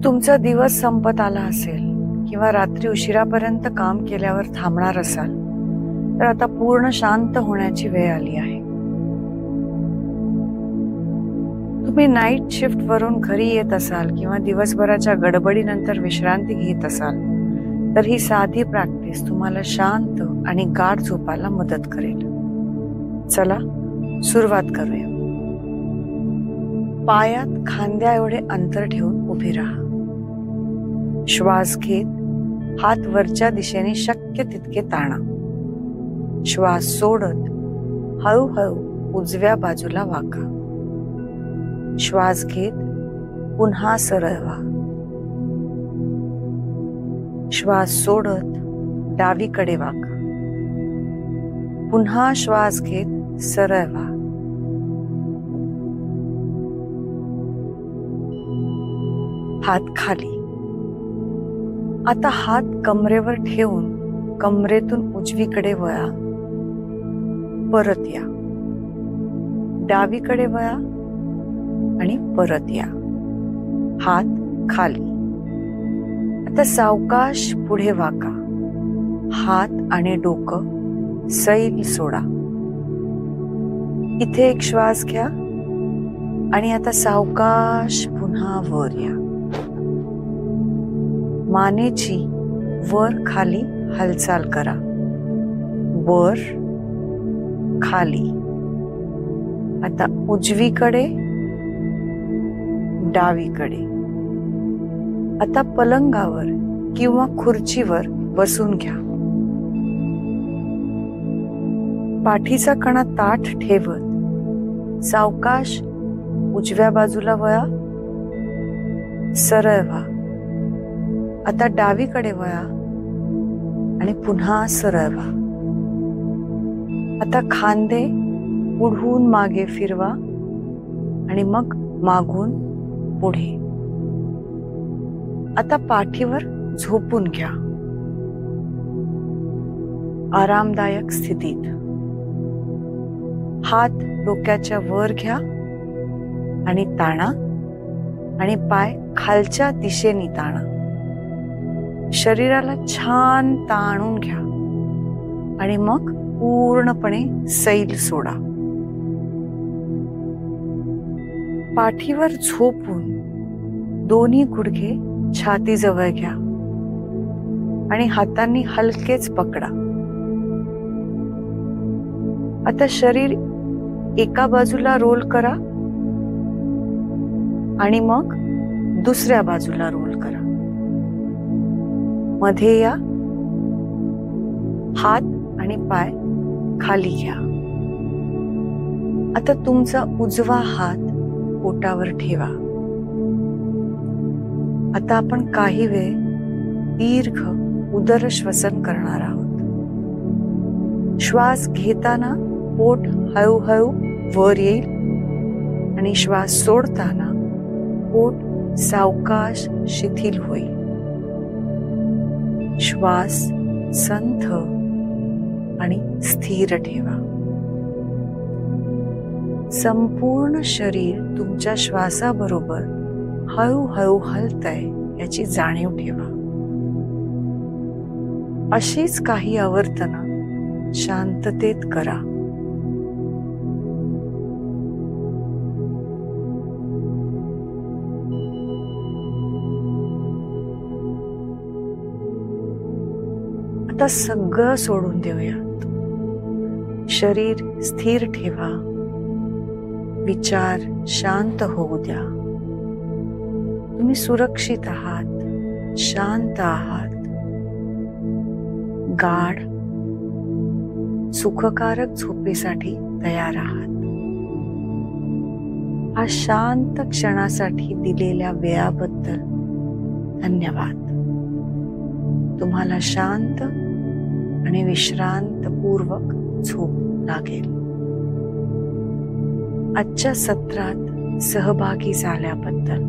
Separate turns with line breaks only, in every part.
तुमचा दिवस संपत आला असेल किंवा रात्री उशिरापर्यंत काम केल्यावर थांबणार असाल तर आता पूर्ण शांत होण्याची वेळ आली आहे. तुम्ही नाईट शिफ्ट वरून घरी येत असाल किंवा दिवसभराच्या गडबडीनंतर विश्रांती घेत असाल तर ही साधी प्रॅक्टिस तुम्हाला शांत आणि गाढ झोपायला मदत करेल. चला सुरुवात करूया. पायात खांद्या एवढे अंतर ठेवून उभी राहा. श्वास घेत हात वरच्या दिशेने शक्य तितके ताणा. श्वास सोडत हळूहळू उजव्या बाजूला वाका. श्वास घेत पुन्हा सरळ व्हा. श्वास सोडत डावीकडे वाका. पुन्हा श्वास घेत सरळ व्हा. हात खाली. आता हात कमरेवर ठेवून कमरेतून उजवीकडे वळा. परत या. डावीकडे वळा आणि परत या. हात खाली. आता सावकाश पुढे वाका. हात आणि डोकं सैल सोडा. इथे एक श्वास घ्या आणि आता सावकाश पुन्हा वर या. मानेची वर खाली हालचाल करा. वर खाली. आता उजवीकडे डावीकडे. आता पलंगावर किंवा खुर्चीवर बसून घ्या. पाठीचा कणा ताठ ठेवत सावकाश उजव्या बाजूला वळा. सरळ व्हा. आता डावीकडे वळा आणि पुन्हा सरळ व्हा. आता खांदे पुढून मागे फिरवा आणि मग मागून पुढे. आता पाठीवर झोपून घ्या. आरामदायक स्थितीत हात डोक्याच्या वर घ्या आणि ताणा आणि पाय खालच्या दिशेने ताणा. शरीराला छान ताणून घ्या आणि मग पूर्णपणे सैल सोडा. पाठीवर झोपून दोन्ही गुडघे छातीजवळ घ्या आणि हातांनी हलकेच पकडा. आता शरीर एका बाजूला रोल करा आणि मग दुसऱ्या बाजूला रोल करा. मध्ये या. हात आणि पाय खाली घ्या. आता तुमचा उजवा हात पोटावर ठेवा. आता आपण काही वेळ दीर्घ उदर श्वसन करणार आहोत. श्वास घेताना पोट हळूहळू वर येईल आणि श्वास सोडताना पोट सावकाश शिथिल होईल. श्वास संथ आणि स्थिर ठेवा. संपूर्ण शरीर तुमच्या श्वासाबरोबर हळूहळू हलतंय याची जाणीव ठेवा. अशीच काही आवर्तनं शांततेत करा. आता सगळं सोडून देऊयात. शरीर स्थिर ठेवा. विचार शांत होऊ द्या. तुम्ही सुरक्षित आहात. शांत आहात. गाढ सुखकारक झोपेसाठी तयार आहात. हा शांत क्षणासाठी दिलेल्या वेळाबद्दल धन्यवाद. तुम्हाला शांत आणि विश्रांतपूर्वक झोप लागेल. आजच्या सत्रात सहभागी झाल्याबद्दल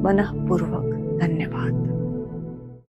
मनःपूर्वक धन्यवाद.